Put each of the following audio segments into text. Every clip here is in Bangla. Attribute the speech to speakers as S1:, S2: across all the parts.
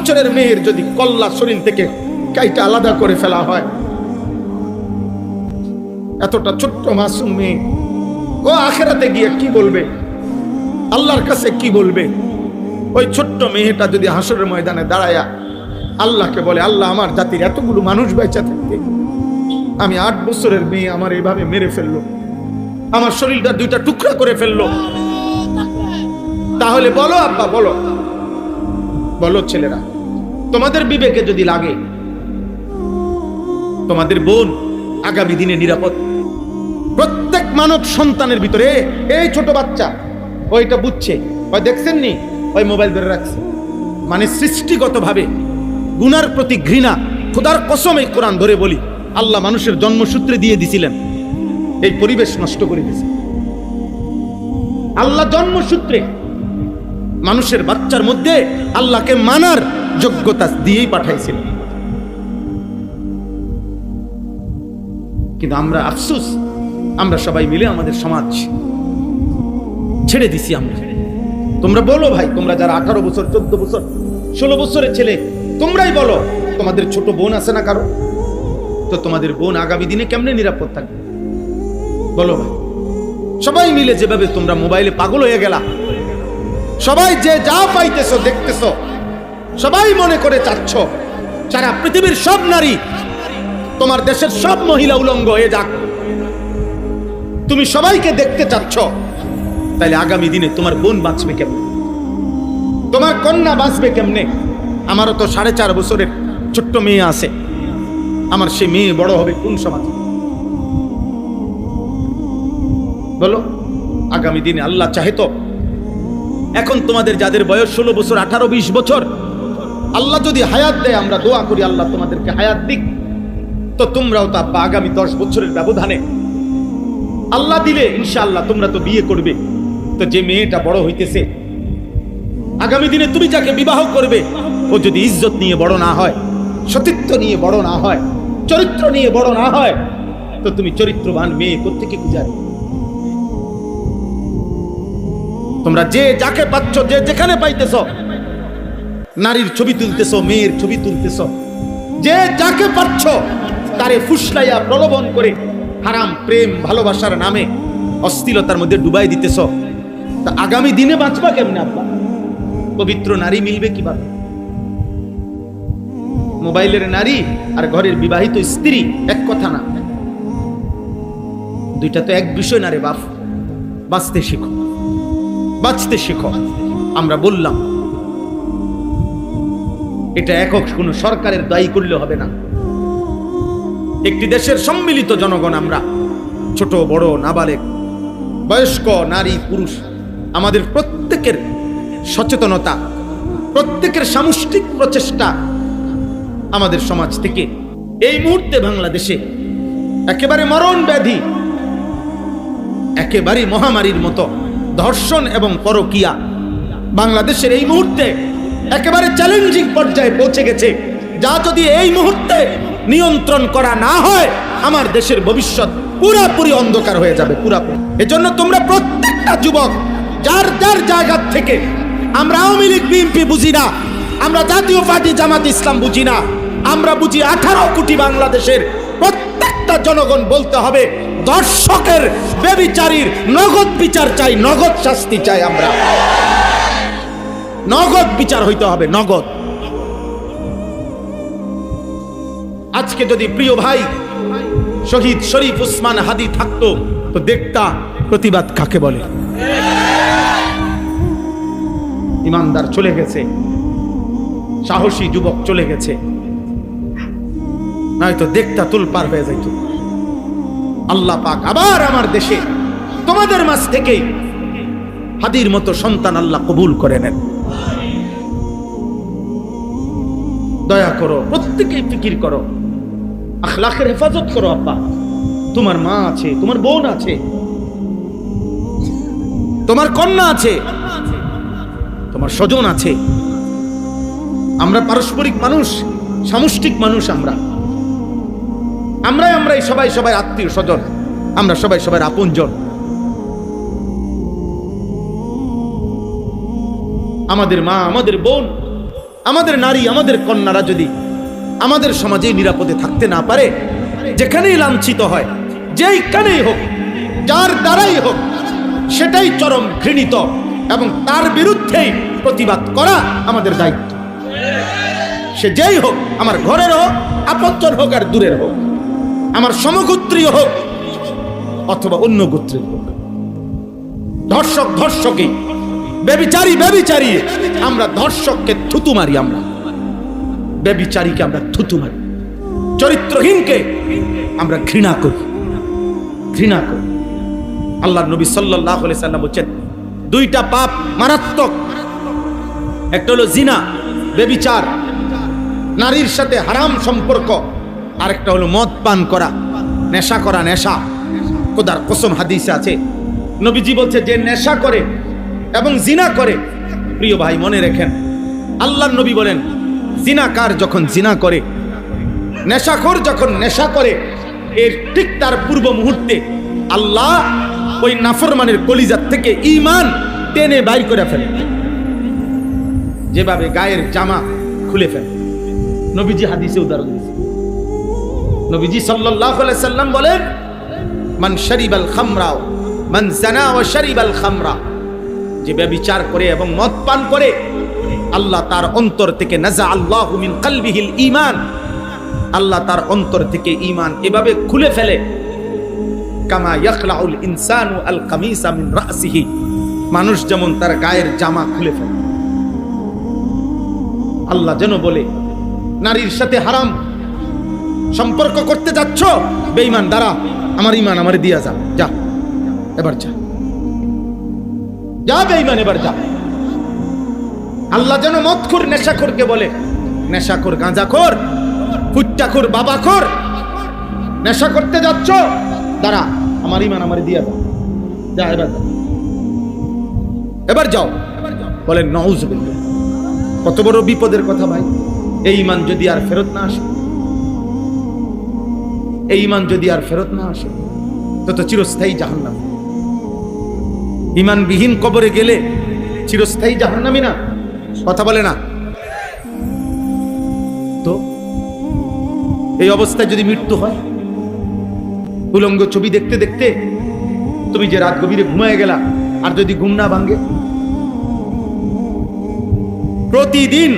S1: বছরের মেয়ের যদি কল্লা শরীর থেকে কাইটা আলাদা করে ফেলা হয়, এতটা ছোট্ট মাসুম মেয়ে, ও আখিরাতে গিয়ে কি বলবে, আল্লাহর কাছে কি বলবে? ওই ছোট্ট মেয়েটা যদি হাসরের ময়দানে দাঁড়ায়া আল্লাহকে বলে, আল্লাহ আমার জাতির এতগুলো মানুষ বেঁচে থাকতে আমি 8 বছরের মেয়ে আমার এইভাবে মেরে ফেললো, আমার শরীরটা 2টা টুকরা করে ফেললো, তাহলে বলো আব্বা, বলো বলো ছেলেরা, তোমাদের বিবেকে যদি লাগে তোমাদের বোন আগামী দিনে নিরাপদ? প্রত্যেক মানব সন্তানের ভিতরে এই ছোট বাচ্চা ওইটা বুঝছে, ওই দেখছেন নি ওই মোবাইল ধরে রাখছে, মানে সৃষ্টিগতভাবে গুনার প্রতি ঘৃণা। খোদার কসম এই কোরআন ধরে বলি, আল্লাহ মানুষের জন্মসূত্রে দিয়ে দিছিলেন, এই পরিবেশ নষ্ট করে দিয়েছে। আল্লাহ জন্মসূত্রে মানুষের বাচ্চার মধ্যে আল্লাহকে মানার যোগ্যতা দিয়েই পাঠাইছিলেন। কিন্তু আমরা আফসোস, আমরা সবাই মিলে আমাদের সমাজ ছেড়ে দিছি। আমরা, তোমরা বলো ভাই, তোমরা যারা 18 বছর 14 বছর 16 বছরের ছেলে, তোমরাই বলো, তোমাদের ছোট বোন আছে না কারো? তো তোমাদের বোন আগামী দিনে কেমনে নিরাপদ থাকবে বলো ভাই? সবাই মিলে যেভাবে তোমরা মোবাইলে পাগল হয়ে গেলা, সবাই যে যা পাইতেছো দেখতেছো, সবাই মনে করে চাচ্ছ সারা পৃথিবীর সব নারী, তোমার দেশের সব মহিলা উলঙ্গ হয়ে যাক, তুমি সবাইকে দেখতে চাচ্ছ, তাইলে আগামী দিনে তোমার বোন বাঁচবে কেমনে? তোমার কন্যা বাঁচবে কেমনে? আমারও তো 4.5 বছরের ছোট্ট মেয়ে আছে, আমার সে মেয়ে বড় হবে কোন সমাজে বলো? আগামী দিনে আল্লাহ চাহে তো, এখন তোমাদের যাদের বয়স 16 বছর 18 20 বছর, আল্লাহ যদি হায়াত দেয়, আমরা দোয়া করি আল্লাহ তোমাদেরকে হায়াত দিক, তো তোমরাও তো আব্বা আগামী 10 বছরের ব্যবধানে আল্লাহ দিলে ইনশাআল্লাহ তোমরা তো বিয়ে করবে। তো যে মেয়েটা বড় হইতেছে, আগামী দিনে তুমি যাকে বিবাহ করবে, ও যদি ইজ্জত নিয়ে বড় না হয়, সতীত্ব নিয়ে বড় না হয়, চরিত্র নিয়ে বড় না হয়, তো তুমি চরিত্রবান মেয়ে কোত্থেকে খুঁজাবে? তোমরা যে যাকে পাচ্ছ, যে যেখানে পাইতেছ, নারীর ছবি তুলতেছ, মেয়ের ছবি তুলতেছ, যে যাকে পাচ্ছ তারে ফুসলাইয়া প্রলোভন করে হারাম প্রেম ভালোবাসার নামে অশ্লীলতার মধ্যে ডুবাই দিতেছ। তা আগামী দিনে বাঁচবা কেমনে আব্বা? পবিত্র নারী মিলবে কিভাবে? মোবাইলের নারী আর ঘরের বিবাহিত স্ত্রী এক কথা না, দুইটা তো এক বিষয় না রে বাপ। বাঁচতে শিখো, বাঁচতে শিখো। আমরা বললাম এটা একক কোনো সরকারের দায়ী করলে হবে না, একটি দেশের সম্মিলিত জনগণ আমরা, ছোট বড় নাবালেগ বয়স্ক নারী পুরুষ, আমাদের প্রত্যেকের সচেতনতা, প্রত্যেকের সামষ্টিক প্রচেষ্টা আমাদের সমাজ থেকে এই মুহূর্তে বাংলাদেশে একেবারে মরণ ব্যাধি, একেবারে মহামারীর মতো ধর্ষণ এবং পরকীয়া বাংলাদেশের এই মুহূর্তে একেবারে চ্যালেঞ্জিং পর্যায়ে পৌঁছে গেছে, যা যদি এই মুহূর্তে নিয়ন্ত্রণ করা না হয়, আমার দেশের ভবিষ্যৎ পুরোপুরি অন্ধকার হয়ে যাবে, পুরোপুরি। এজন্য তোমরা প্রত্যেকটা যুবক যার যার জায়গা থেকে, আমরা আওয়ামী লীগ বিএনপি বুঝি না, আমরা জাতীয় পার্টি জামাত ইসলাম বুঝি না, আমরা বুঝি 18 কোটি বাংলাদেশের প্রত্যেকটা জনগণ বলতে হবে, দর্শকের বেবিচারীর নগদ বিচার চাই, নগদ শাস্তি চাই, আমরা নগদ বিচার হইতে হবে, নগদ। আজকে যদি প্রিয় ভাই শহীদ শরীফ উসমান হাদি থাকতো, তো দেখতা প্রতিবাদ কাকে বলে। ইমানদার চলে গেছে, সাহসী যুবক চলে গেছে, নয়তো দেখতা তুলপার হয়ে যাইত। আল্লাহ পাক আবার আমার দেশে তোমাদের মাঝ থেকে হাদির মতো সন্তান আল্লাহ কবুল করে নেন। দয়া করো, প্রত্যেকেই ফিকির করো, আখলাকের হেফাজত করো। আব্বা, তোমার মা আছে, তোমার বোন আছে, তোমার কন্যা আছে, তোমার স্বজন আছে। আমরা পারস্পরিক মানুষ, সামষ্টিক মানুষ, আমরাই সবাই সবাই আত্মীয় স্বজন, আমরা সবাই সবার আপনজন। আমাদের মা, আমাদের বোন আমাদের নারী, আমাদের কন্যারা যদি আমাদের সমাজে নিরাপদে থাকতে না পারে, যেখানেই লাঞ্ছিত হয়, যেইখানেই হোক, যার দ্বারাই হোক, সেটাই চরম ঘৃণিত এবং তার বিরুদ্ধেই প্রতিবাদ করা আমাদের দায়িত্ব। সে যেই হোক, আমার ঘরের হোক, আপনজন হোক আর দূরের হোক, আমার সমগোত্রীয় হোক অথবা অন্য গোত্রের হোক, ধর্ষক ধর্ষকই, ব্যভিচারী ব্যভিচারী, আমরা ধর্ষককে থুতু মারি, আমরা ব্যভিচারীকে আমরা থুতু মারি, চরিত্রহীনকে আমরা ঘৃণা করি, ঘৃণা করি। আল্লাহর নবী সাল্লাল্লাহু আলাইহি সাল্লাম বলেছেন, দুইটা পাপ মারাত্মক, একটা হলো জিনা, ব্যভিচার, নারীর সাথে হারাম সম্পর্ক, আরেকটা হলো মদ পান করা, নেশা করা, নেশা। খোদার কসম হাদিসে আছে, নবীজি বলছে, যে নেশা করে এবং জিনা করে, প্রিয় ভাই মনে রাখেন, আল্লাহর নবী বলেন, জিনাকার যখন জিনা করে, নেশাখোর যখন নেশা করে, এর ঠিক তার পূর্ব মুহূর্তে আল্লাহ ওই নাফরমানের কলিজার থেকে ঈমান টেনে বাইর করে ফেলে, যেভাবে গায়ের জামা খুলে ফেলে। নবীজি হাদিসে উদাহরণ দিয়েছেন। নবীজি সাল্লাল্লাহু আলাইহি সাল্লাম বলেন, মান শারিবাল খামরা মান জানা ওয়া শারিবাল খামরা, যে ব্যভিচার করে এবং মদ পান করে, আল্লাহ তার অন্তর থেকে নাজা আল্লাহু মিন কলবিহিল ঈমান, আল্লাহ তার অন্তর থেকে ঈমান এভাবে খুলে ফেলে, কামা ইয়াখলাউল ইনসানু আল কামিসা মিন রাসিহি, মানুষ যেমন তার গায়ের জামা খুলে ফেলে। আল্লাহ যেন বলে, নারীর সাথে হারাম সম্পর্ক করতে যাচ্ছ, বেঈমান, দাঁড়া, আমার ঈমান আমারে দিয়া যা, যা এবার যা, যা বেঈমান, এবার যা। আল্লাহ যেন মদখোর নেশাখোরকে বলে, নেশাখোর, গাঁজাখোর, ফুট্টাখোর, বাবাখোর, নেশা করতে যাচ্ছ, দাঁড়া, আমার ঈমান আমারে দিয়া যা, যা এবার যা, এবার যাও। বলেন নাউযুবিল্লাহ। কত বড় বিপদের কথা ভাই। এই ঈমান যদি আর ফেরত না আসে, এই ঈমান যদি আর ফেরত না আসে, তো চিরস্থায়ী জাহান্নাম। ঈমানবিহীন কবরে গেলে চিরস্থায়ী জাহান্নামী না? কথা বলে না তো? এই অবস্থায় যদি মৃত্যু হয়, উলঙ্গ ছবি দেখতে দেখতে তুমি যে রাত গভীরে ঘুমায় গেলা, আর যদি ঘুম না ভাঙে, প্রতিদিন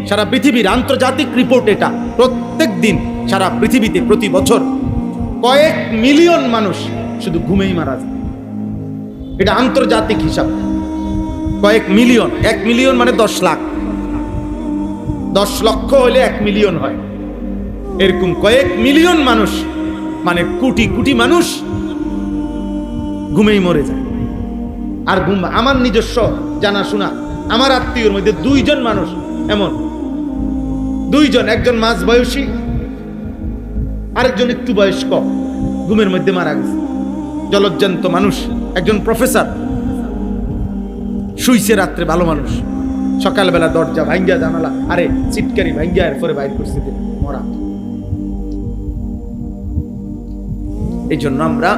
S1: সারা পৃথিবীর আন্তর্জাতিক রিপোর্ট এটা, প্রত্যেক দিন সারা পৃথিবীতে প্রতি বছর কয়েক মিলিয়ন মানুষ শুধু ঘুমেই মারা যায়। এটা আন্তর্জাতিক হিসাব, কয়েক মিলিয়ন। 1 মিলিয়ন মানে 10 লাখ, 10 লক্ষ হলে 1 মিলিয়ন হয়, এরকম কয়েক মিলিয়ন মানুষ, মানে কোটি কোটি মানুষ ঘুমেই মরে যায়। আর ঘুম, আমার নিজস্ব জানাশোনা, আমার আত্মীয়র মধ্যে 2 জন মানুষ এমন, 2 জন, একজন মাঝ বয়সী, আরেকজন একটু বয়স্ক, ঘুমের মধ্যে মারা গেছে। জলজ্জান্ত মানুষ, একজন প্রফেসর, শুইছে রাত্রে, ভালো মানুষ, সকালবেলা দরজা ভাঙ্গিয়া, জানালা আরে চিটকারি ভাঙ্গিয়া এরপরে বাইর করছে, মরা। এই জন্য আমরা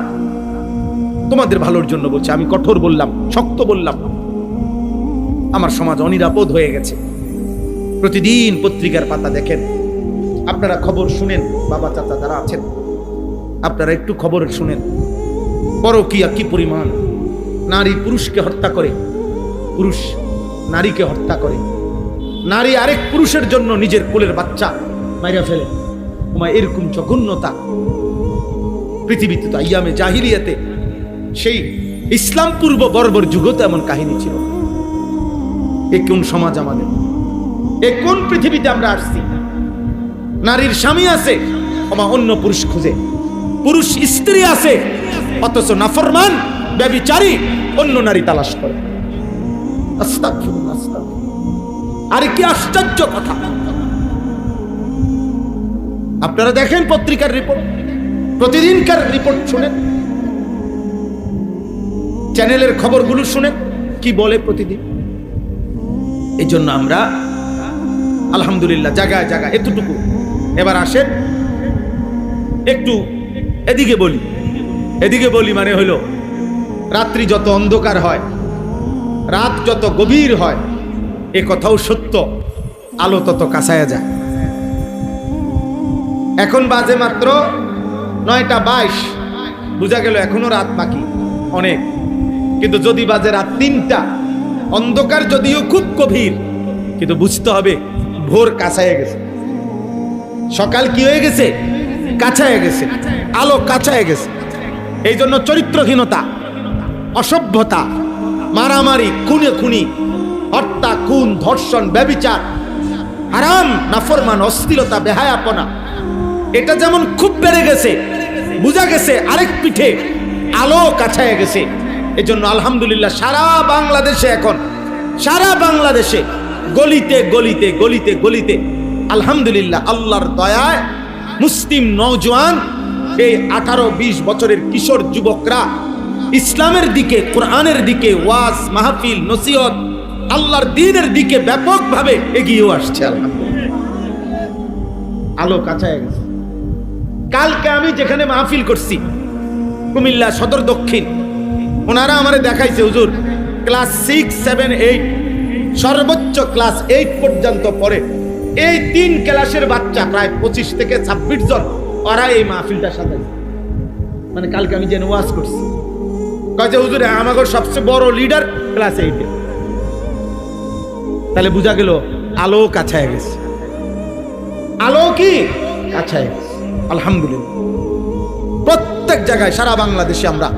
S1: তোমাদের ভালোর জন্য বলছি, আমি কঠোর বললাম, শক্ত বললাম, আমার সমাজ অনিরাপদ হয়ে গেছে। প্রতিদিন পত্রিকার পাতা দেখেন, আপনারা খবর শুনেন, বাবা চাচা যারা আছেন, আপনারা একটু খবর শুনেন, পরকীয়া কি পরিমাণ, নারী পুরুষকে হত্যা করে, পুরুষ নারীকে হত্যা করে, নারী আরেক পুরুষের জন্য নিজের কোলের বাচ্চা মাইরা ফেলে। এরকম জঘন্যতা পৃথিবীতে তো আইয়ামে জাহিলিয়াতে, সেই ইসলাম পূর্ব বর্বর যুগতে এমন কাহিনী ছিল। এ কোন সমাজ আমাদের? এ কোন পৃথিবীতে আমরা আসছি? নারীর স্বামী আছে, অন্য পুরুষ খুঁজে, পুরুষ স্ত্রী আছে, অথচ নাফরমান ব্যভিচারী অন্য নারী তালাশ করে। আস্তাগফিরুল্লাহ, আস্তাগফিরুল্লাহ। আরে কি আশ্চর্য কথা! আপনারা দেখেন পত্রিকার রিপোর্ট, প্রতিদিনকার রিপোর্ট শুনেন, চ্যানেলের খবরগুলো শুনেন, কি বলে প্রতিদিন। এই জন্য আমরা আলহামদুলিল্লাহ জায়গায় জায়গায় এতটুকু। এবার আসেন একটু এদিকে বলি, এদিকে বলি মানে হলো, রাত্রি যত অন্ধকার হয়, রাত যত গভীর হয়, এ কথাও সত্য, আলো তত কাছায়া যায়। এখন বাজে মাত্র 9:22, বোঝা গেল এখনো রাত বাকি অনেক। কিন্তু যদি বাজে রাত 3টা, অন্ধকার যদিও খুব গভীর, কিন্তু বুঝতে হবে ভোর কাছায় গেছে, সকাল কি হয়ে গেছে, কাছায় গেছে, আলো কাছায় গেছে। এই জন্য চরিত্রহীনতা, অসভ্যতা, মারামারি, খুনি, হত্যা, খুন, ধর্ষণ, ব্যভিচার, হারাম, নাফরমান, অশ্লীলতা, বেহায়াপনা, এটা যেমন খুব বেড়ে গেছে, বুঝা গেছে আরেক পিঠে আলো কাছায় গেছে। এজন্য আলহামদুলিল্লাহ সারা বাংলাদেশে এখন, সারা বাংলাদেশে গলিতে গলিতে গলিতে গলিতে আলহামদুলিল্লাহ আল্লাহর দয়ায় মুসলিম নওজোয়ান, এই 18-20 বছরের কিশোর যুবকরা ইসলামের দিকে, কোরআনের দিকে, ওয়াজ মাহফিল, নসিহত, আল্লাহর দ্বীনের দিকে ব্যাপকভাবে এগিয়ে আসছে। আলহামদুলিল্লাহ আলো কাছায় গেছে। কালকে আমি যেখানে মাহফিল করছি কুমিল্লা সদর দক্ষিণ, ওনারা আমারে দেখাইছে হুজুর ক্লাস 6, 7, 8, সর্বোচ্চ ক্লাস 8 পর্যন্ত পড়ে এই 3 ক্লাসের বাচ্চা প্রায় 25 থেকে 26 জন, ওরা এই মাহফিলটা সাজাইছে। মানে কালকে আমি যেন ওয়াজ করছি, কয়েছে হুজুর আমাদের সবচেয়ে বড় লিডার ক্লাস 8-এ। তাহলে বোঝা গেল আলো কাছায় গেছে, আলো কি কাছায় গেছে। আলহামদুলিল্লাহ প্রত্যেক জায়গায় সারা বাংলাদেশে আমরা,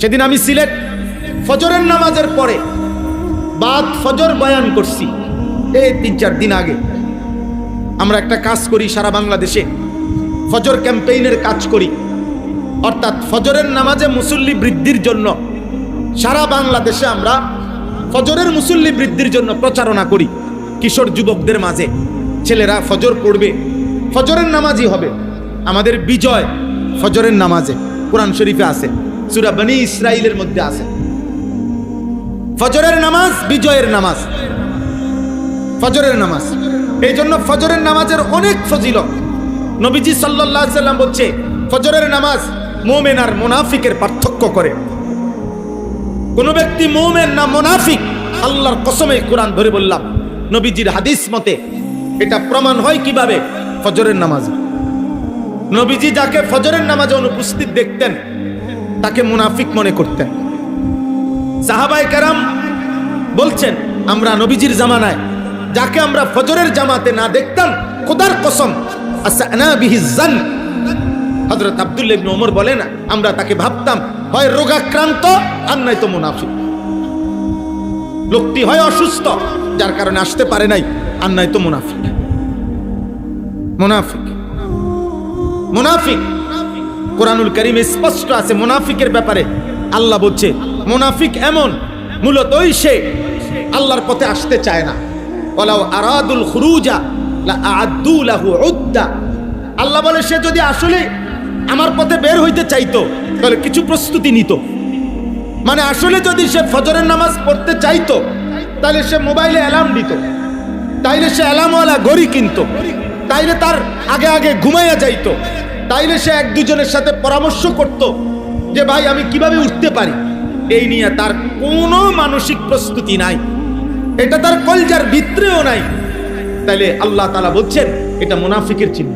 S1: সেদিন আমি সিলেট ফজরের নামাজের পরে বাদ ফজর বয়ান করছি, এই 3-4 দিন আগে। আমরা একটা কাজ করি সারা বাংলাদেশে, ফজর ক্যাম্পেইনের কাজ করি, অর্থাৎ ফজরের নামাজে মুসল্লি বৃদ্ধির জন্য সারা বাংলাদেশে আমরা ফজরের মুসল্লি বৃদ্ধির জন্য প্রচারণা করি। কিশোর যুবকদের মাঝে ছেলেরা ফজর পড়বে, ফজরের নামাজই হবে। আমাদের বিজয় ফজরের নামাজে, কোরআন শরীফে আছে, সূরা বনী ইসরাইলের মধ্যে আছে ফজরের নামাজ বিজয়ের নামাজ, ফজরের নামাজ। এই জন্য ফজরের নামাজের অনেক ফজিলত। নবীজি সাল্লাল্লাহু আলাইহি সাল্লাম বলছে ফজরের নামাজ মুমিন আর মুনাফিকের পার্থক্য করে। কোন ব্যক্তি মুমিন না মুনাফিক, আল্লাহর কসমে কোরআন ধরে বললাম, নবীজির হাদিস মতে এটা প্রমাণ হয় কিভাবে, ফজরের নামাজে। নবীজি যাকে ফজরের নামাজে অনুপস্থিত দেখতেন তাকে মুনাফিক মনে করতেন। সাহাবায়ে কেরাম বলছেন আমরা নবীজির জামানায় যাকে আমরা ফজরের জামাতে না দেখতাম, খোদার কসম আসানা বিহিজ জান, হযরত আব্দুল্লাহ ইবনে ওমর বলেন আমরা তাকে ভাবতাম হয় রোগাক্রান্ত আর নয়তো মুনাফিক। লোকটি হয় অসুস্থ যার কারণে আসতে পারে নাই, আর নয়তো মুনাফিক। মুনাফিক মুনাফিক কোরআনুল কারীমে স্পষ্ট আছে মুনাফিকের ব্যাপারে। আল্লাহ বলছে মুনাফিক এমন, মূলতই সে আল্লাহর পথে আসতে চায় না। ওয়ালাউ আরাদুল খুরুজা লা আ'আদ্দু লাহু উদ্দা। আল্লাহ বলে সে যদি আসলে আমার পথে বের হইতে চাইতো তাহলে কিছু প্রস্তুতি নিত। মানে আসলে যদি সে ফজরের নামাজ পড়তে চাইতো তাহলে সে মোবাইলে অ্যালার্ম দিত, তাইলে সে অ্যালার্মওয়ালা ঘড়ি কিনতো, তাইলে তার আগে আগে ঘুমাইয়া যাইতো, তাইলে সে 1-2 সাথে পরামর্শ করত যে ভাই আমি কিভাবে উঠতে পারি। এই নিয়ে তার কোনো মানসিক প্রস্তুতি নাই, এটা তার কলজার ভিতরেও নাই। তাইলে আল্লাহ তাআলা বলছেন এটা মুনাফিকের চিহ্ন।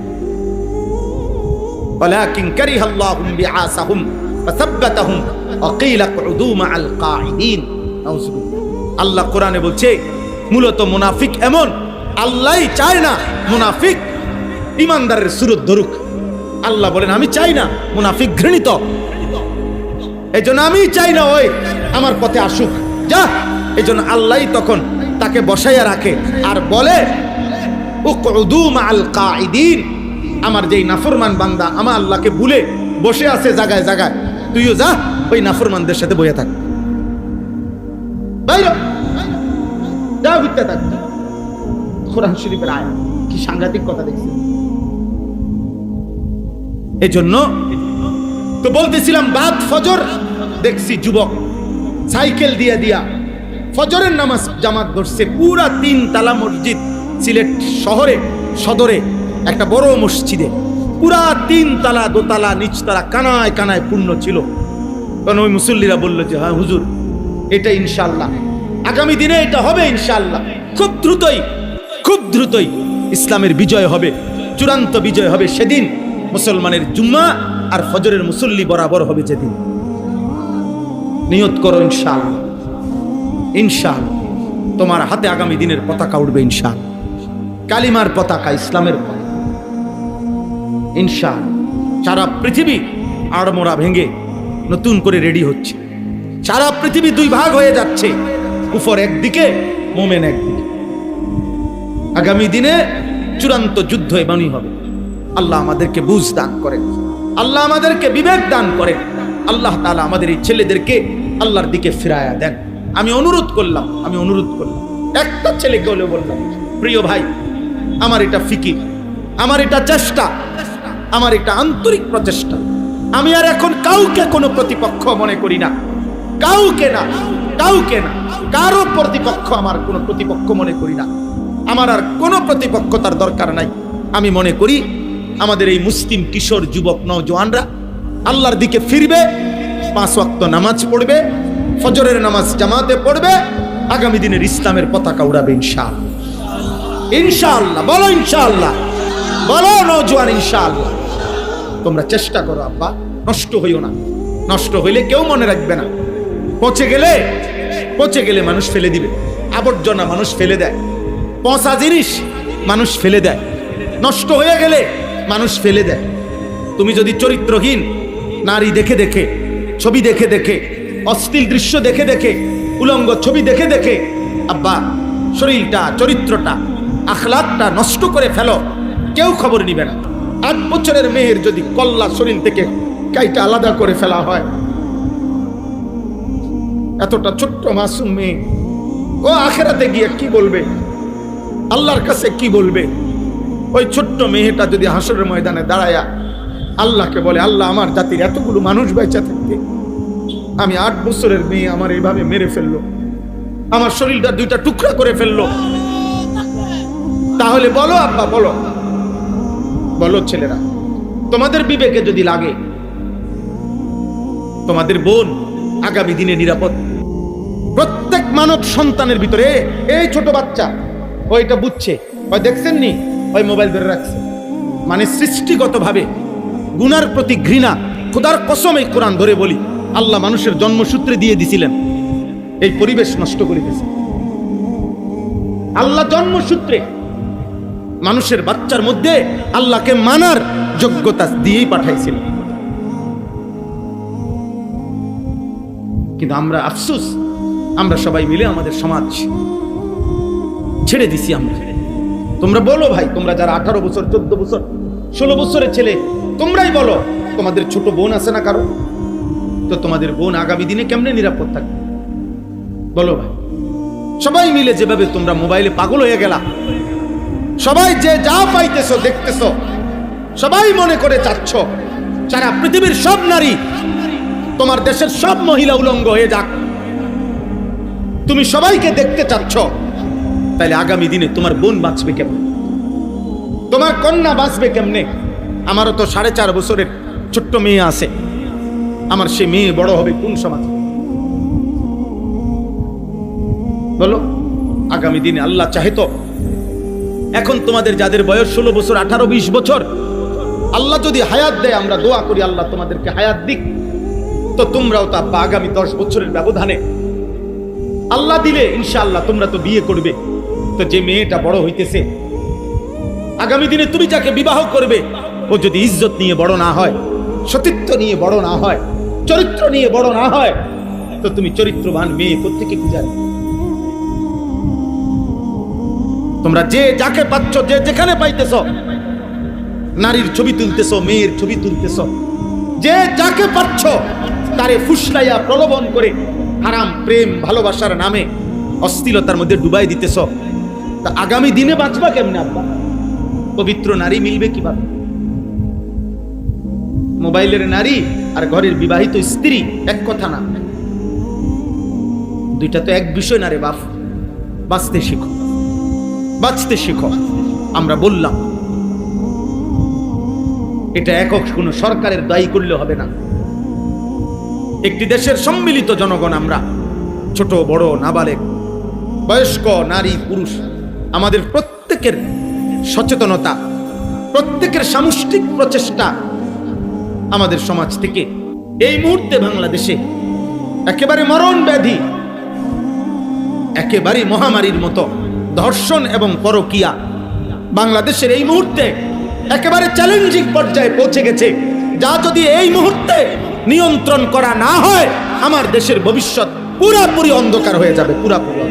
S1: ওয়ালাকিন কারিহাল্লাহুম বিআসাহুম ফাসাব্বাতাহুম ওয়া ক্বিলা কুদু মাআল কাঈদিন। আল্লাহ কোরআনে বলছে মূলত মুনাফিক এমন, আল্লাহই চায় না মুনাফিক ইমানদারের সুরত ধরুক। আল্লাহ বলেন আমি চাই না, মুনাফিক ঘৃণিত, এই জন্য আমি চাই না ওই আমার পথে আসুক, যা। এই জন্য আল্লাহই তখন তাকে বসাইয়া রাখে আর বলে উকউদু মাআল কাঈদিন। আমার যেই নাফরমান বান্দা আমার আল্লাহকে ভুলে বসে আছে জায়গায় জায়গায়, তুইও যা ওই নাফরমানদের সাথে বসে থাক, বাইরে যা হইতে থাক। কোরআন শরীফের আয়াত, কি সাংঘাতিক কথা দেখছি। এই জন্য তো বলতেছিলাম বাদ ফজর দেখছি যুবক সাইকেল দিয়া দিয়া ফজরের নামাজ জামাত ধরছে। পুরা 3 তালা মসজিদ, সিলেট শহরে সদরে একটা বড় মসজিদে পুরা 3 তালা, 2 তালা, নিচতলা কানায় কানায় পূর্ণ ছিল। কারণ ওই মুসল্লিরা বলল যে হ্যাঁ হুজুর এটা ইনশাআল্লাহ আগামী দিনে এটা হবে ইনশাআল্লাহ, খুব দ্রুতই, খুব খুব দ্রুতই ইসলামের বিজয় হবে, চূড়ান্ত বিজয় হবে সেদিন। মুসলমানের জুম্মা আর ফজরের মুসল্লি বরাবর হবে যেদিন। নিয়ত করো ইনশাআল্লাহ, ইনশাআল্লাহ তোমার হাতে আগামী দিনের পতাকা উঠবে ইনশাআল্লাহ, কালিমার পতাকা, ইসলামের পতাকা ইনশাআল্লাহ। সারা পৃথিবী আড়মোড়া ভেঙে নতুন করে রেডি হচ্ছে। সারা পৃথিবী দুই ভাগ হয়ে যাচ্ছে, কুফর একদিকে, মোমেন একদিকে। আগামী দিনে চূড়ান্ত যুদ্ধ এমনই হবে। আল্লাহ আমাদেরকে বুঝ দান করেন, আল্লাহ আমাদেরকে বিবেক দান করেন, আল্লাহ তাআলা আমাদের এই ছেলেদেরকে আল্লাহর দিকে ফিরায়া দেন। আমি অনুরোধ করলাম, একটা ছেলেকে হলে বললাম, প্রিয় ভাই, আমার এটা ফিকির, আমার এটা চেষ্টা, আমার এটা আন্তরিক প্রচেষ্টা। আমি আর এখন কাউকে কোনো প্রতিপক্ষ মনে করি না, কাউকে না, কারো প্রতিপক্ষ আমার কোনো প্রতিপক্ষ মনে করি না। আমার আর কোনো প্রতিপক্ষতার দরকার নাই। আমি মনে করি আমাদের এই মুসলিম কিশোর যুবক নওজোয়ানরা আল্লাহর দিকে ফিরবে, 5 ওয়াক্ত নামাজ পড়বে, ফজরের নামাজ জামাতে পড়বে, আগামী দিনের ইসলামের পতাকা উড়াবে ইনশাআল্লাহ, ইনশাআল্লাহ। বলো ইনশাআল্লাহ, বলো নওজোয়ান ইনশাআল্লাহ। তোমরা চেষ্টা করো আব্বা, নষ্ট হইও না। নষ্ট হইলে কেউ মনে রাখবে না। পচে গেলে মানুষ ফেলে দিবে, আবর্জনা মানুষ ফেলে দেয়, পচা জিনিস মানুষ ফেলে দেয়, নষ্ট হয়ে গেলে মানুষ ফেলে দেয়। তুমি যদি চরিত্রহীন নারী দেখে দেখে, ছবি দেখে দেখে, অশ্লীল দৃশ্য দেখে দেখে, উলঙ্গ ছবি দেখে দেখে আব্বা শরীরটা, চরিত্রটা, আখলাকটা নষ্ট করে ফেলো, কেউ খবর নিবে না। 8 বছরের মেয়ের যদি কল্লা শরীর থেকে কাইটা আলাদা করে ফেলা হয়, এতটা ছোট্ট মাসুম মেয়ে, ও আখেরাতে গিয়ে কি বলবে, আল্লাহর কাছে কি বলবে? ওই ছোট্ট মেয়েটা যদি হাসরের ময়দানে দাঁড়ায়া আল্লাহকে বলে, আল্লাহ আমার জাতির এতগুলো মানুষ বেঁচে থাকতে আমি 8 বছরের মেয়ে আমার এইভাবে মেরে ফেললো, আমার শরীরটা 2টা টুকরা করে ফেললো, তাহলে বলো আব্বা, বলো ছেলেরা, তোমাদের বিবেকে যদি লাগে তোমাদের বোন আগামী দিনে নিরাপদ? প্রত্যেক মানব সন্তানের ভিতরে, এই ছোট বাচ্চা ওইটা বুঝছে, ওই দেখছেন নি, ওই মোবাইল ধরে রাখছে, মানে সৃষ্টিগতভাবে গুনার প্রতি ঘৃণা। খোদার কসম, এই কোরআন ধরে বলি, আল্লাহ মানুষের জন্মসূত্রে দিয়ে দিছিলেন, এই পরিবেশ নষ্ট করে দিয়েছে। আল্লাহ জন্মসূত্রে মানুষের বাচ্চার মধ্যে আল্লাহকে মানার যোগ্যতা দিয়েই পাঠাইছিলেন। কিন্তু আমরা আফসোস, আমরা সবাই মিলে আমাদের সমাজ ছেড়ে দিছি আমরা। তোমরা বলো ভাই, তোমরা যারা 18 বছর, 14 বছর, 16 বছরের ছেলে, তোমরাই বলো, তোমাদের ছোট বোন আছে না কারো? তো তোমাদের বোন আগামী দিনে কেমনে নিরাপদ থাকবে বলো ভাই? সবাই মিলে যেভাবে তোমরা মোবাইলে পাগল হয়ে গেলা, সবাই যে যা পাইতেছো দেখতেছো, সবাই মনে করে চাচ্ছ সারা পৃথিবীর সব নারী, তোমার দেশের সব মহিলা উলঙ্গ হয়ে যাক, তুমি সবাইকে দেখতে চাচ্ছ। তাইলে আগামী দিনে তোমার বোন বাঁচবে কেমনে? তোমার কন্যা বাঁচবে কেমনে? আমারও তো 4.5 বছরের ছোট্ট মেয়ে আছে, আমার সে মেয়ে বড় হবে কোন সমাজে বলো? আগামী দিনে আল্লাহ চাহে তো, এখন তোমাদের যাদের বয়স 16 বছর, 18, 20 বছর, আল্লাহ যদি হায়াত দেয়, আমরা দোয়া করি আল্লাহ তোমাদেরকে হায়াত দিক, তো তোমরাও তো আগামী 10 বছরের ব্যবধানে আল্লাহ দিলে ইনশাআল্লাহ তোমরা তো বিয়ে করবে। তো যে মেয়েটা বড় হইতেছে, আগামী দিনে তুমি যাকে বিবাহ করবে, ও যদি ইজ্জত নিয়ে বড় না হয়, সতীত্ব নিয়ে বড় না হয়, চরিত্র নিয়ে বড় না হয়, তো তুমি চরিত্রবান মেয়ে কোত্থেকে খুঁজাবে? তোমরা যে যাকে পাচ্ছ, যে যেখানে পাইতেছ, নারীর ছবি তুলতেছ, মেয়ের ছবি তুলতেছ, যে যাকে পাচ্ছ তারে ফুসলাইয়া প্রলোভন করে হারাম প্রেম ভালোবাসার নামে অশ্লীলতার মধ্যে ডুবাই দিতেছ। তা আগামী দিনে বাঁচবা কেমনে আব্বা? পবিত্র নারী মিলবে কিভাবে? মোবাইলের নারী আর ঘরের বিবাহিত স্ত্রী এক কথা না, দুইটা তো এক বিষয় না রে বাপ। বাঁচতে শিখো, বাঁচতে শিখো। আমরা বললাম এটা একক কোনো সরকারের দায়ী করলে হবে না। একটি দেশের সম্মিলিত জনগণ আমরা, ছোট বড় নাবালেগ, বয়স্ক নারী পুরুষ, আমাদের প্রত্যেকের প্রত্যেকের সচেতনতা, প্রত্যেকের সামষ্টিক প্রচেষ্টা আমাদের সমাজ থেকে এই মুহূর্তে বাংলাদেশে একেবারে মরণ ব্যাধি, একেবারে মহামারীর মতো ধর্ষণ এবং পরকীয়া বাংলাদেশের এই মুহূর্তে একেবারে চ্যালেঞ্জিং পর্যায়ে পৌঁছে গেছে, যা যদি এই মুহূর্তে নিয়ন্ত্রণ করা না হয় আমার দেশের ভবিষ্যৎ পুরাপুরি অন্ধকার হয়ে যাবে, পুরাপুরি।